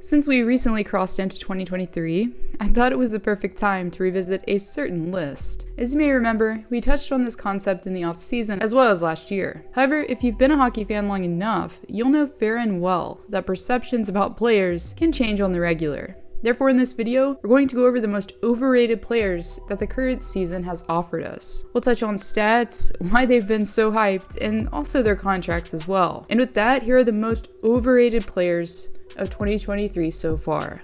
Since we recently crossed into 2023, I thought it was the perfect time to revisit a certain list. As you may remember, we touched on this concept in the off-season as well as last year. However, if you've been a hockey fan long enough, you'll know fair and well that perceptions about players can change on the regular. Therefore, in this video, we're going to go over the most overrated players that the current season has offered us. We'll touch on stats, why they've been so hyped, and also their contracts as well. And with that, here are the most overrated players of 2023 so far.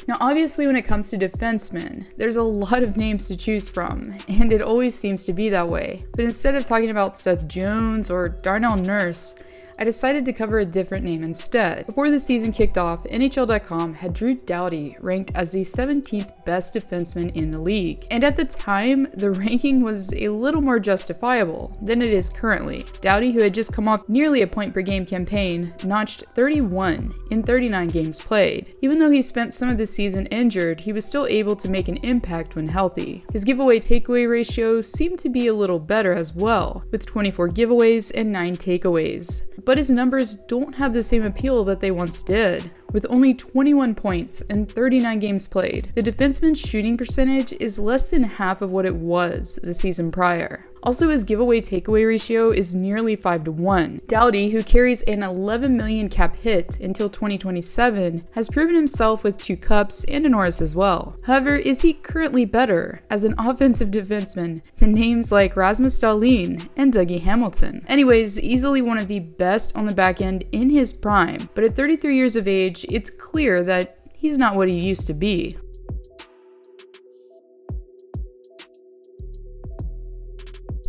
Now, obviously, when it comes to defensemen, there's a lot of names to choose from, and it always seems to be that way. But instead of talking about Seth Jones or Darnell Nurse, I decided to cover a different name instead. Before the season kicked off, NHL.com had Drew Doughty ranked as the 17th best defenseman in the league. And at the time, the ranking was a little more justifiable than it is currently. Doughty, who had just come off nearly a point per game campaign, notched 31 in 39 games played. Even though he spent some of the season injured, he was still able to make an impact when healthy. His giveaway takeaway ratio seemed to be a little better as well, with 24 giveaways and 9 takeaways. But his numbers don't have the same appeal that they once did. With only 21 points and 39 games played, the defenseman's shooting percentage is less than half of what it was the season prior. Also, his giveaway takeaway ratio is nearly 5-1. Doughty, who carries an $11 million cap hit until 2027, has proven himself with 2 cups and a Norris as well. However, is he currently better as an offensive defenseman than names like Rasmus Dahlin and Dougie Hamilton? Anyways, easily one of the best on the back end in his prime, but at 33 years of age, it's clear that he's not what he used to be.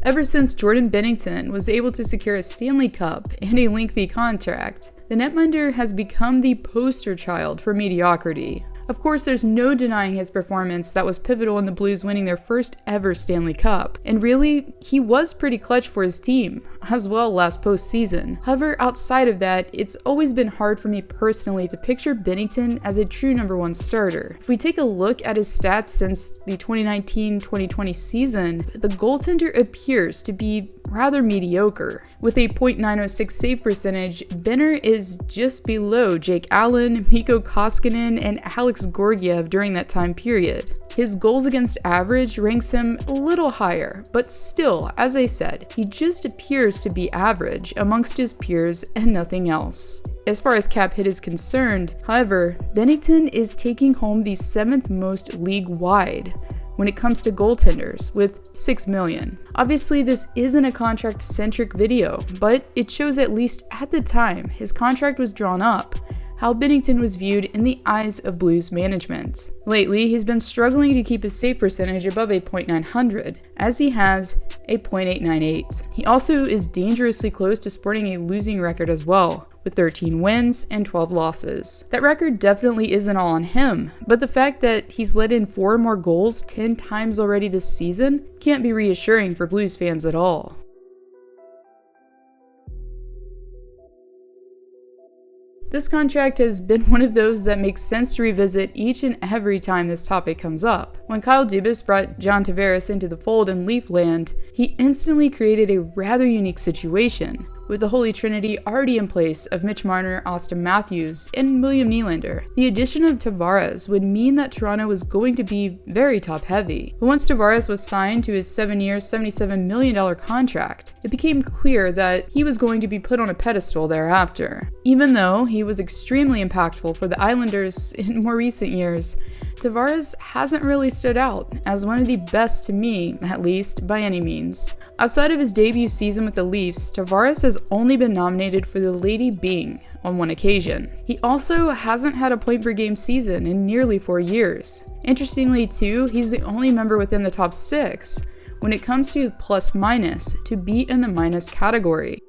Ever since Jordan Binnington was able to secure a Stanley Cup and a lengthy contract, the netminder has become the poster child for mediocrity. Of course, there's no denying his performance that was pivotal in the Blues winning their first ever Stanley Cup. And really, he was pretty clutch for his team, as well last postseason. However, outside of that, it's always been hard for me personally to picture Binnington as a true number 1 starter. If we take a look at his stats since the 2019-2020 season, the goaltender appears to be rather mediocre. With a .906 save percentage, Benner is just below Jake Allen, Mikko Koskinen, and Alex Georgiev during that time period. His goals against average ranks him a little higher, but still, as I said, he just appears to be average amongst his peers and nothing else. As far as cap hit is concerned, however, Binnington is taking home the 7th most league-wide when it comes to goaltenders, with $6 million. Obviously, this isn't a contract-centric video, but it shows at least at the time his contract was drawn up, how Binnington was viewed in the eyes of Blues management. Lately, he's been struggling to keep his save percentage above a .900, as he has a .898. He also is dangerously close to sporting a losing record as well, with 13 wins and 12 losses. That record definitely isn't all on him, but the fact that he's let in 4 more goals 10 times already this season can't be reassuring for Blues fans at all. This contract has been one of those that makes sense to revisit each and every time this topic comes up. When Kyle Dubas brought John Tavares into the fold in Leafland, he instantly created a rather unique situation, with the Holy Trinity already in place of Mitch Marner, Austin Matthews, and William Nylander. The addition of Tavares would mean that Toronto was going to be very top-heavy. But once Tavares was signed to his 7-year, $77 million contract, it became clear that he was going to be put on a pedestal thereafter. Even though he was extremely impactful for the Islanders in more recent years, Tavares hasn't really stood out as one of the best to me, at least, by any means. Outside of his debut season with the Leafs, Tavares has only been nominated for the Lady Byng on 1 occasion. He also hasn't had a point-per-game season in nearly 4 years. Interestingly too, he's the only member within the top 6 when it comes to plus-minus to be in the minus category.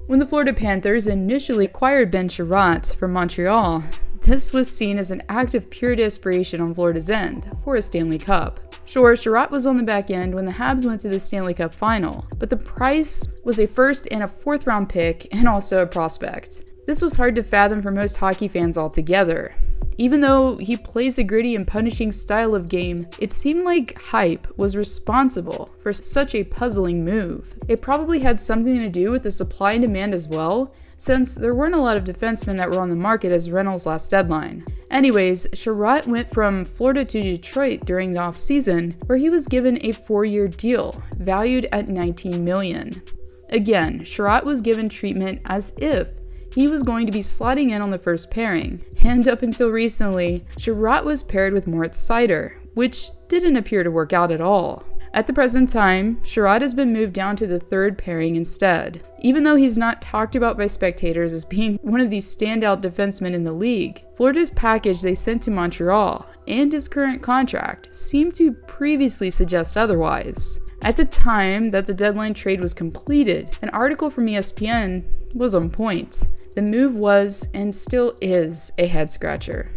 When the Florida Panthers initially acquired Ben Chiarot from Montreal, this was seen as an act of pure desperation on Florida's end for a Stanley Cup. Sure, Chiarot was on the back end when the Habs went to the Stanley Cup final, but the price was a 1st and a 4th round pick and also a prospect. This was hard to fathom for most hockey fans altogether. Even though he plays a gritty and punishing style of game, it seemed like hype was responsible for such a puzzling move. It probably had something to do with the supply and demand as well, since there weren't a lot of defensemen that were on the market as Reynolds' last deadline. Anyways, Chiarot went from Florida to Detroit during the offseason, where he was given a 4-year deal, valued at $19 million. Again, Chiarot was given treatment as if he was going to be slotting in on the first pairing, and up until recently, Chiarot was paired with Moritz Seider, which didn't appear to work out at all. At the present time, Chiarot has been moved down to the third pairing instead. Even though he's not talked about by spectators as being one of the standout defensemen in the league, Florida's package they sent to Montreal and his current contract seemed to previously suggest otherwise. At the time that the deadline trade was completed, an article from ESPN was on point. The move was, and still is, a head-scratcher.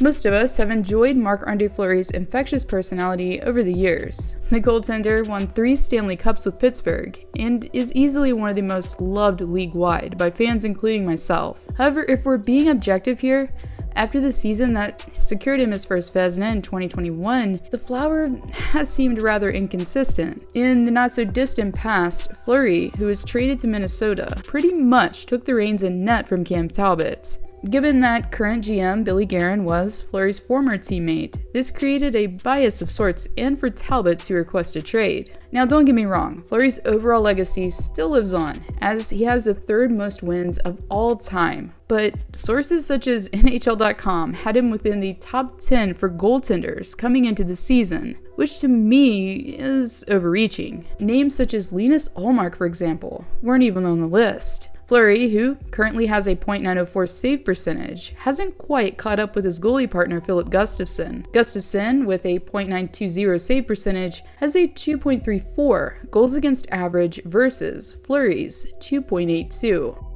Most of us have enjoyed Marc-Andre Fleury's infectious personality over the years. The goaltender won 3 Stanley Cups with Pittsburgh and is easily one of the most loved league-wide by fans including myself. However, if we're being objective here, after the season that secured him his first Vezina in 2021, the Flower has seemed rather inconsistent. In the not-so-distant past, Fleury, who was traded to Minnesota, pretty much took the reins in net from Cam Talbot. Given that current GM Billy Guerin was Fleury's former teammate, this created a bias of sorts and for Talbot to request a trade. Now don't get me wrong, Fleury's overall legacy still lives on, as he has the 3rd most wins of all time, but sources such as NHL.com had him within the top 10 for goaltenders coming into the season, which to me is overreaching. Names such as Linus Ullmark, for example, weren't even on the list. Fleury, who currently has a .904 save percentage, hasn't quite caught up with his goalie partner Philip Gustafsson. Gustafsson, with a .920 save percentage, has a 2.34 goals against average versus Fleury's 2.82.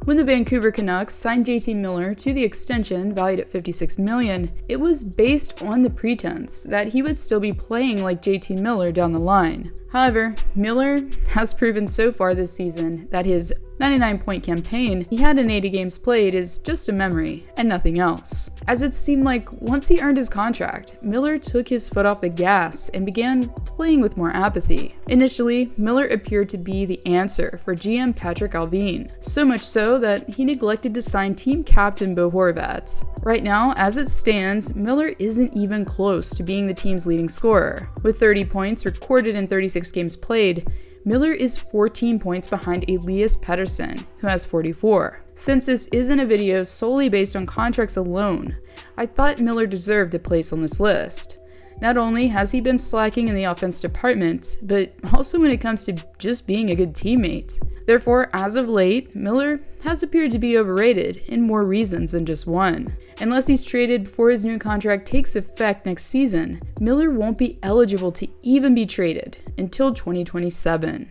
When the Vancouver Canucks signed JT Miller to the extension valued at $56 million, it was based on the pretense that he would still be playing like JT Miller down the line. However, Miller has proven so far this season that his 99-point campaign he had in 80 games played is just a memory and nothing else. As it seemed like once he earned his contract, Miller took his foot off the gas and began playing with more apathy. Initially, Miller appeared to be the answer for GM Patrick Allvin, so much so that he neglected to sign team captain Bo Horvat. Right now, as it stands, Miller isn't even close to being the team's leading scorer. With 30 points recorded in 36 games played, Miller is 14 points behind Elias Pettersson, who has 44. Since this isn't a video solely based on contracts alone, I thought Miller deserved a place on this list. Not only has he been slacking in the offense department, but also when it comes to just being a good teammate. Therefore, as of late, Miller has appeared to be overrated in more reasons than just one. Unless he's traded before his new contract takes effect next season, Miller won't be eligible to even be traded until 2027.